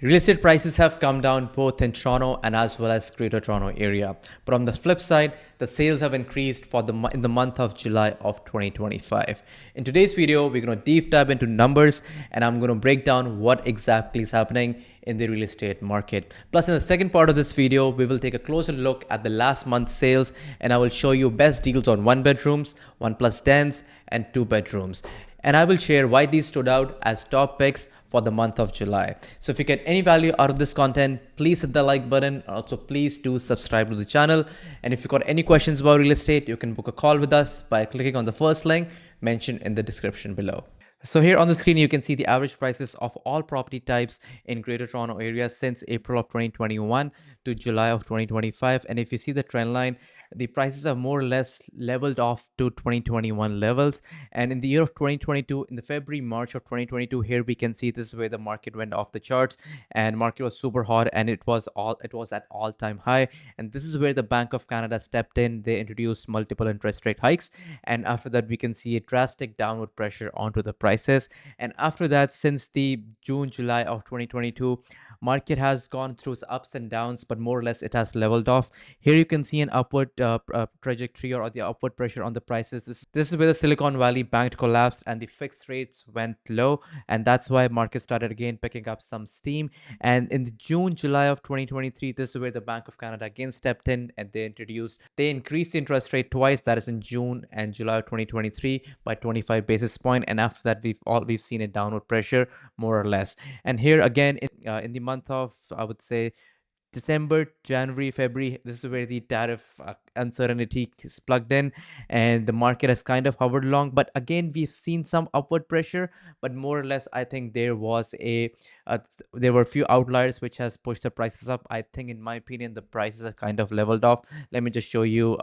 Real estate prices have come down both in Toronto and as well as Greater Toronto area. But on the flip side, the sales have increased in the month of July of 2025. In today's video, we're going to deep dive into numbers and I'm going to break down what exactly is happening in the real estate market. Plus, in the second part of this video, we will take a closer look at the last month's sales and I will show you best deals on 1 bedrooms, 1+10s, and 2 bedrooms. And I will share why these stood out as top picks for the month of July. So if you get any value out of this content, please hit the like button. Also, please do subscribe to the channel. And if you got any questions about real estate, you can book a call with us by clicking on the first link mentioned in the description below. So here on the screen, you can see the average prices of all property types in Greater Toronto area since April of 2021 to July of 2025. And if you see the trend line, the prices are more or less leveled off to 2021 levels. And in the year of 2022, in the February, March of 2022, here we can see this is where the market went off the charts and market was super hot and it was at all-time high. And this is where the Bank of Canada stepped in. They introduced multiple interest rate hikes. And after that, we can see a drastic downward pressure onto the prices. And after that, since the June, July of 2022, market has gone through its ups and downs, but more or less it has leveled off. Here you can see an upward trajectory or the upward pressure on the prices. This is where the Silicon Valley Bank collapsed and the fixed rates went low, and that's why market started again picking up some steam. And in the June, July of 2023, this is where the Bank of Canada again stepped in and they increased the interest rate twice. That is in June and July of 2023 by 25 basis point, and after that we've seen a downward pressure more or less. And here again in the month of, I would say, December, January, February, this is where the tariff uncertainty is plugged in and the market has kind of hovered along. But again, we've seen some upward pressure, but more or less, I think there were a few outliers which has pushed the prices up. I think, in my opinion, the prices are kind of leveled off. Let me just show you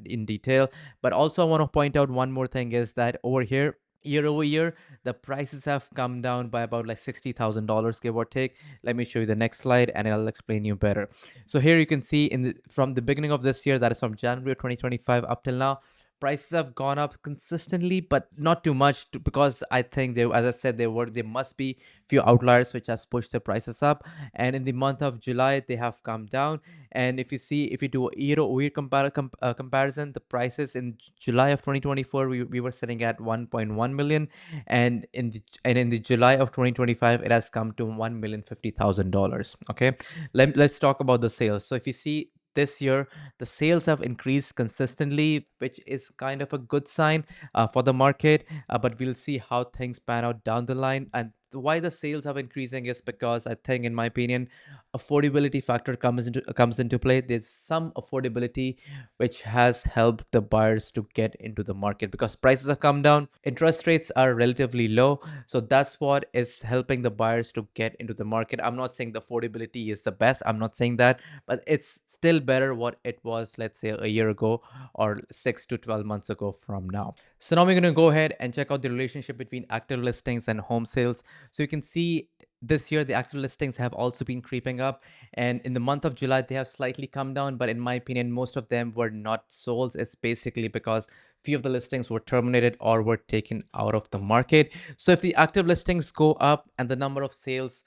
in detail. But also, I want to point out one more thing is that over here, year over year, the prices have come down by about like $60,000, give or take. Let me show you the next slide and I'll explain you better. So here you can see from the beginning of this year, that is from January 2025 up till now, prices have gone up consistently, but not too much because I think as I said, there must be few outliers which has pushed the prices up. And in the month of July, they have come down. And if you do a year-over-year comparison, the prices in July of 2024, we were sitting at 1.1 million, and in the July of 2025, it has come to $1,050,000. Okay, let's talk about the sales. So if you see, this year the sales have increased consistently, which is kind of a good sign for the market, but we'll see how things pan out down the line. And why the sales have increasing is because, I think, in my opinion, affordability factor comes into play. There's some affordability which has helped the buyers to get into the market because prices have come down, interest rates are relatively low, so that's what is helping the buyers to get into the market. I'm not saying the affordability is the best, I'm not saying that, but it's still better what it was, let's say, a year ago or 6 to 12 months ago from now. So now we're going to go ahead and check out the relationship between active listings and home sales. So you can see this year the active listings have also been creeping up, and in the month of July they have slightly come down, but in my opinion most of them were not sold. It's basically because few of the listings were terminated or were taken out of the market. So if the active listings go up and the number of sales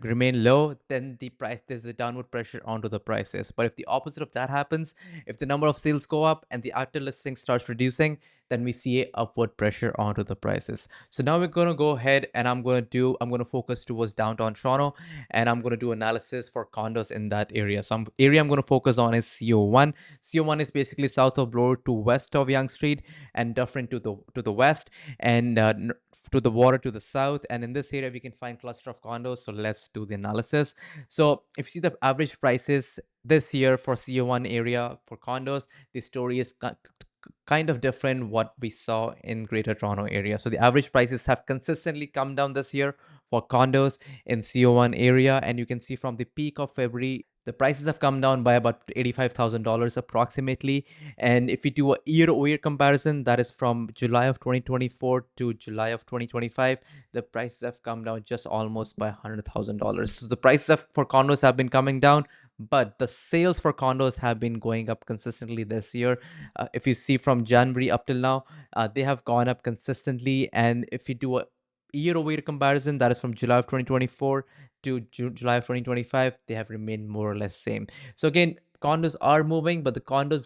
remain low, then there's a downward pressure onto the prices. But if the opposite of that happens, if the number of sales go up and the active listing starts reducing, then we see a upward pressure onto the prices. So now we're going to go ahead and I'm going to focus towards downtown Toronto, and I'm going to do analysis for condos in that area. So I'm going to focus on is CO1. CO1 is basically south of Bloor to west of Yonge Street, and Dufferin to the west, and to the water to the south. And in this area we can find cluster of condos. So let's do the analysis. So if you see the average prices this year for CO1 area for condos, the story is kind of different what we saw in Greater Toronto area. So the average prices have consistently come down this year for condos in CO1 area, and you can see from the peak of February the prices have come down by about $85,000 approximately. And if we do a year-over-year comparison, that is from July of 2024 to July of 2025, the prices have come down just almost by $100,000. So the prices for condos have been coming down, but the sales for condos have been going up consistently this year. If you see from January up till now, they have gone up consistently. And if you do a year-over-year comparison, that is from July of 2024 to July of 2025, they have remained more or less same. So again, condos are moving, but the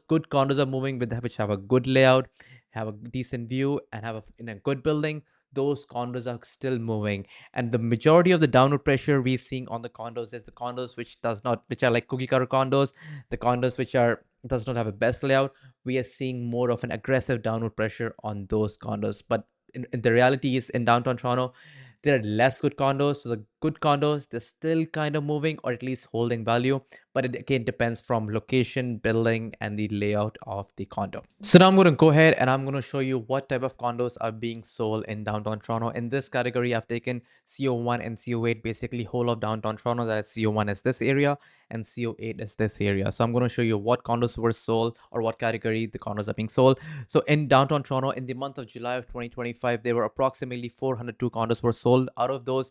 good condos are moving with which have a good layout, have a decent view, and have in a good building. Those condos are still moving, and the majority of the downward pressure we're seeing on the condos is the condos which are like cookie cutter condos, the condos which are does not have a best layout. We are seeing more of an aggressive downward pressure on those condos. But in the reality is in downtown Toronto, there are less good condos. So the good condos, they're still kind of moving or at least holding value. But it again depends from location, building, and the layout of the condo. So now I'm going to go ahead and I'm going to show you what type of condos are being sold in downtown Toronto. In this category, I've taken CO1 and CO8, basically whole of downtown Toronto. That is CO1 is this area and CO8 is this area. So I'm going to show you what condos were sold or what category the condos are being sold. So in downtown Toronto, in the month of July of 2025, there were approximately 402 condos were sold. Out of those,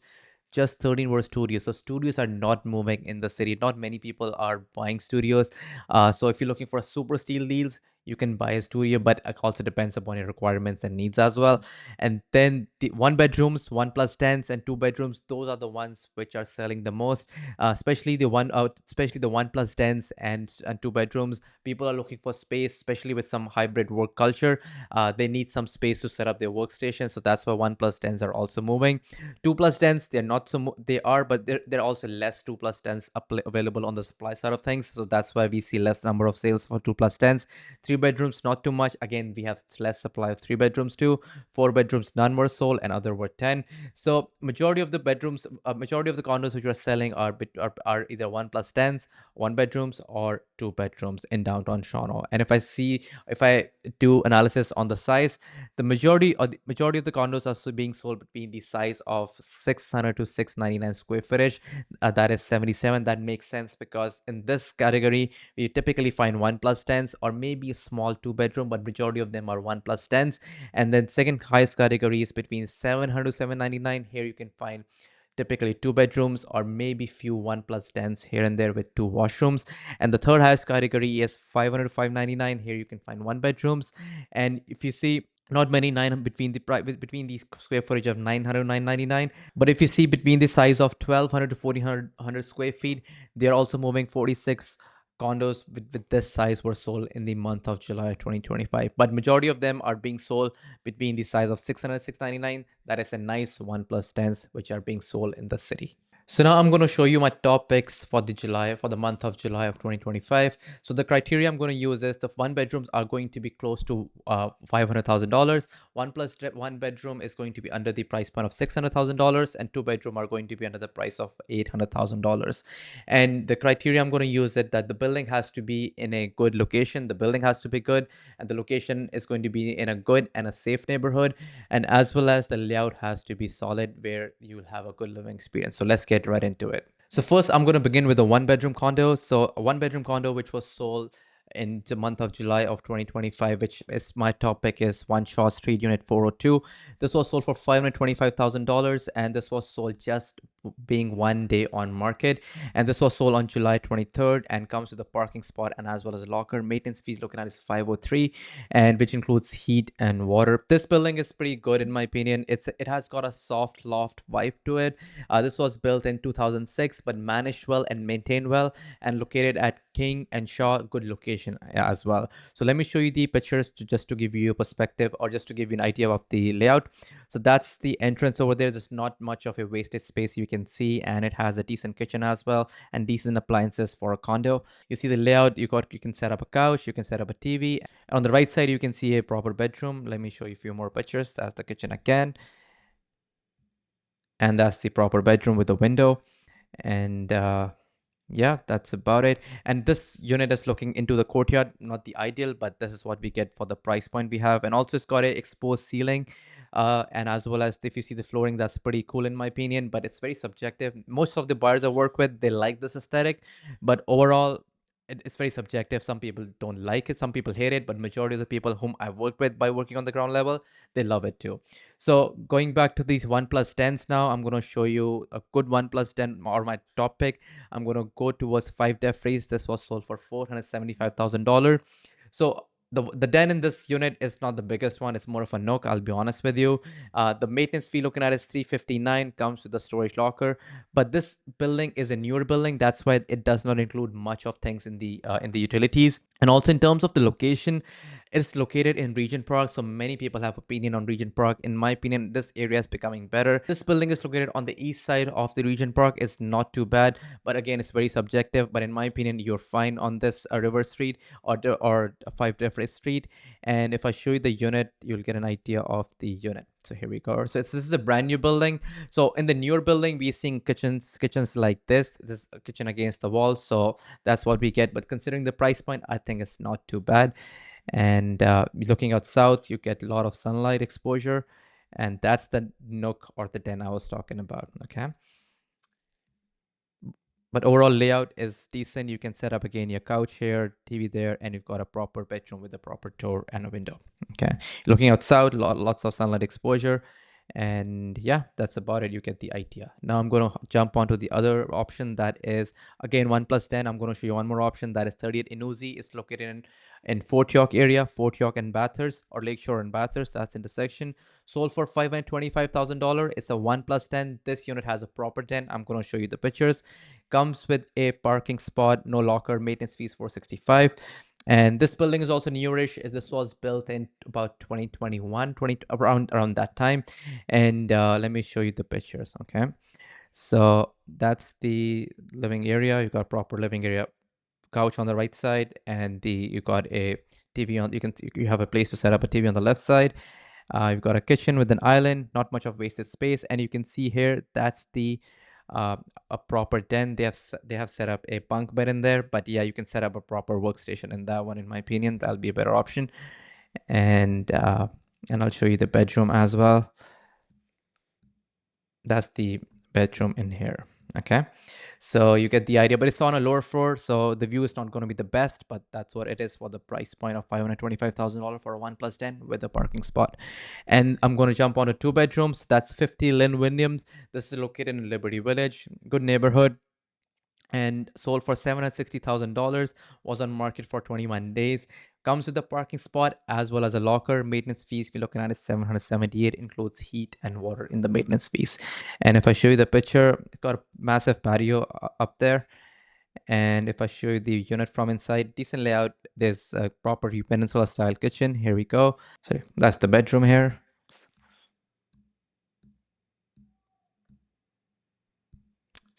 just 13 were studios. So studios are not moving in the city. Not many people are buying studios. So if you're looking for super steal deals, you can buy a studio, but it also depends upon your requirements and needs as well. And then the one bedrooms, 1+10s, and two bedrooms, those are the ones which are selling the most. Especially the especially the 1+10s and two bedrooms. People are looking for space, especially with some hybrid work culture. They need some space to set up their workstation, so that's why 1+10s are also moving. 2+10s, they're not so they are, but there are also less 2+10s available on the supply side of things, so that's why we see less number of sales for 2+10s. Three bedrooms, not too much. Again, we have less supply of three bedrooms too. Four bedrooms, none were sold, and other were 10. So majority of the bedrooms, majority of the condos which are selling are either 1+10s, one bedrooms, or two bedrooms in downtown Toronto. And if I do analysis on the size, the majority of the condos are being sold between the size of 600 to 699 square footage. That is 77. That makes sense because in this category we typically find 1+10s or maybe a small two bedroom, but majority of them are 1+10s. And then second highest category is between 700 to 799. Here you can find typically two bedrooms or maybe few 1+10s here and there with two washrooms. And the third highest category is 500 to 599. Here you can find one bedrooms. And if you see, not many nine between the square footage of 900 999, but if you see between the size of 1200 to 1400 square feet, they're also moving 46 condos with this size were sold in the month of July 2025, but majority of them are being sold between the size of 600 699. That is a nice 1+10s which are being sold in the city. So now I'm going to show you my top picks for the month of July of 2025. So the criteria I'm going to use is the one bedrooms are going to be close to $500,000. One bedroom is going to be under the price point of $600,000, and two bedroom are going to be under the price of $800,000. And the criteria I'm going to use is that the building has to be in a good location. The building has to be good, and the location is going to be in a good and a safe neighborhood, and as well as the layout has to be solid where you'll have a good living experience. So let's get right into it. So first, I'm going to begin with a one-bedroom condo. So a one-bedroom condo which was sold in the month of July of 2025, which is my topic, is One Shaw Street, Unit 402. This was sold for $525,000, and this was sold just being one day on market. And this was sold on July 23rd and comes with a parking spot and as well as a locker. Maintenance fees looking at is 503, and which includes heat and water. This building is pretty good in my opinion. It has got a soft loft vibe to it. This was built in 2006, but managed well and maintained well, and located at King and Shaw, good location as well. So let me show you the pictures just to give you a perspective or just to give you an idea of the layout. So that's the entrance over there. There's not much of a wasted space you can see, and it has a decent kitchen as well and decent appliances for a condo. You see the layout. You can set up a couch, you can set up a TV. On the right side, you can see a proper bedroom. Let me show you a few more pictures. That's the kitchen again, and that's the proper bedroom with a window. And yeah, that's about it. And this unit is looking into the courtyard. Not the ideal, but this is what we get for the price point we have. And also it's got a exposed ceiling, and as well as if you see the flooring, that's pretty cool in my opinion, but it's very subjective. Most of the buyers I work with, they like this aesthetic, but overall it's very subjective. Some people don't like it, some people hate it, but majority of the people whom I work with by working on the ground level, they love it too. So going back to these 1+10s now, I'm going to show you a good 1+10 or my top pick. I'm going to go towards 5 Def Freeze. This was sold for $475,000. So the den in this unit is not the biggest one. It's more of a nook. I'll be honest with you. The maintenance fee looking at is 359. Comes with the storage locker. But this building is a newer building. That's why it does not include much of things in the utilities. And also in terms of the location, it's located in Regent Park. So many people have opinion on Regent Park. In my opinion, this area is becoming better. This building is located on the east side of the Regent Park. It's not too bad, but again, it's very subjective. But in my opinion, you're fine on this River Street or 5 Different Street. And if I show you the unit, you'll get an idea of the unit. So here we go. So this is a brand new building. So in the newer building, we're seeing kitchens like this. This is a kitchen against the wall. So that's what we get. But considering the price point, I think it's not too bad. And looking out south, you get a lot of sunlight exposure. And that's the nook or the den I was talking about. Okay. But overall layout is decent. You can set up again your couch here, TV there, and you've got a proper bedroom with a proper door and a window. Okay, looking out south, lots of sunlight exposure, and yeah, that's about it. You get the idea. Now I'm going to jump onto the other option that is again 1+10. I'm going to show you one more option that is 30th Inuzi. It's located in Fort York area, Fort York and Bathurst, or Lakeshore and Bathurst. That's intersection. Sold for $525,000. It's a 1+10. This unit has a proper den. I'm going to show you the pictures. Comes with a parking spot, no locker, maintenance fees 465. And this building is also newish. This was built in about 2021, around that time. And let me show you the pictures. Okay, so that's the living area. You got proper living area, couch on the right side, and you got a TV on. You have a place to set up a TV on the left side. You've got a kitchen with an island, not much of wasted space, and you can see here that's the a proper den. They have set up a bunk bed in there, but yeah, you can set up a proper workstation in that one. In my opinion, that'll be a better option. And I'll show you the bedroom as well. That's the bedroom in here. Okay, so you get the idea, but it's on a lower floor, so the view is not going to be the best, but that's what it is for the price point of $525,000 for a 1+10 with a parking spot. And I'm going to jump on to 2 bedrooms. That's 50 Lynn Williams. This is located in Liberty Village, good neighborhood, and sold for $760,000. Was on market for 21 days. Comes with a parking spot as well as a locker. Maintenance fees, if you're looking at it, 778, includes heat and water in the maintenance fees. And if I show you the picture, it's got a massive patio up there. And if I show you the unit from inside, decent layout. There's a proper peninsula style kitchen. Here we go. So that's the bedroom here.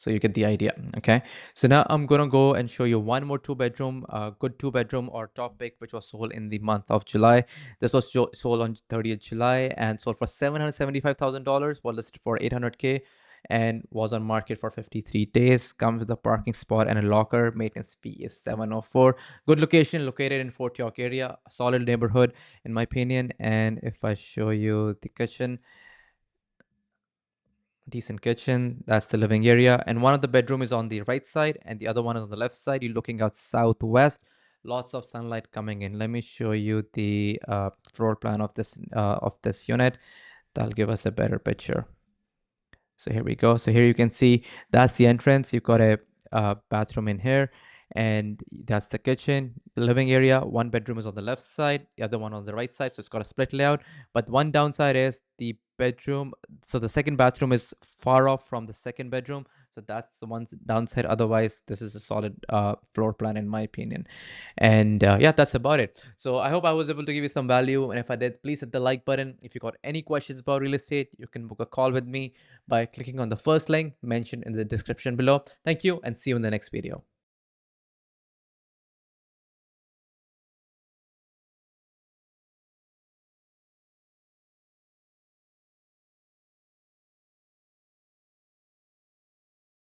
So you get the idea. Okay, so now I'm gonna go and show you one more 2 bedroom, good 2 bedroom or top pick, which was sold in the month of July. This was sold on 30th July and sold for $775,000. Was listed for 800K and was on market for 53 days. Comes with a parking spot and a locker. Maintenance fee is 704. Good location, located in Fort York area. A solid neighborhood in my opinion. And if I show you the kitchen, decent kitchen. That's the living area, and one of the bedroom is on the right side and the other one is on the left side. You're looking out southwest. Lots of sunlight coming in. Let me show you the floor plan of this unit. That'll give us a better picture. So here we go. So here you can see that's the entrance. You've got a bathroom in here, and that's the kitchen. The living area, 1 bedroom is on the left side, the other one on the right side, so it's got a split layout. But one downside is the bedroom, so the second bathroom is far off from the second bedroom, so that's the one downside. Otherwise, this is a solid floor plan in my opinion. And yeah, that's about it. So I hope I was able to give you some value, and if I did, please hit the like button. If you got any questions about real estate, you can book a call with me by clicking on the first link mentioned in the description below. Thank you, and see you in the next video.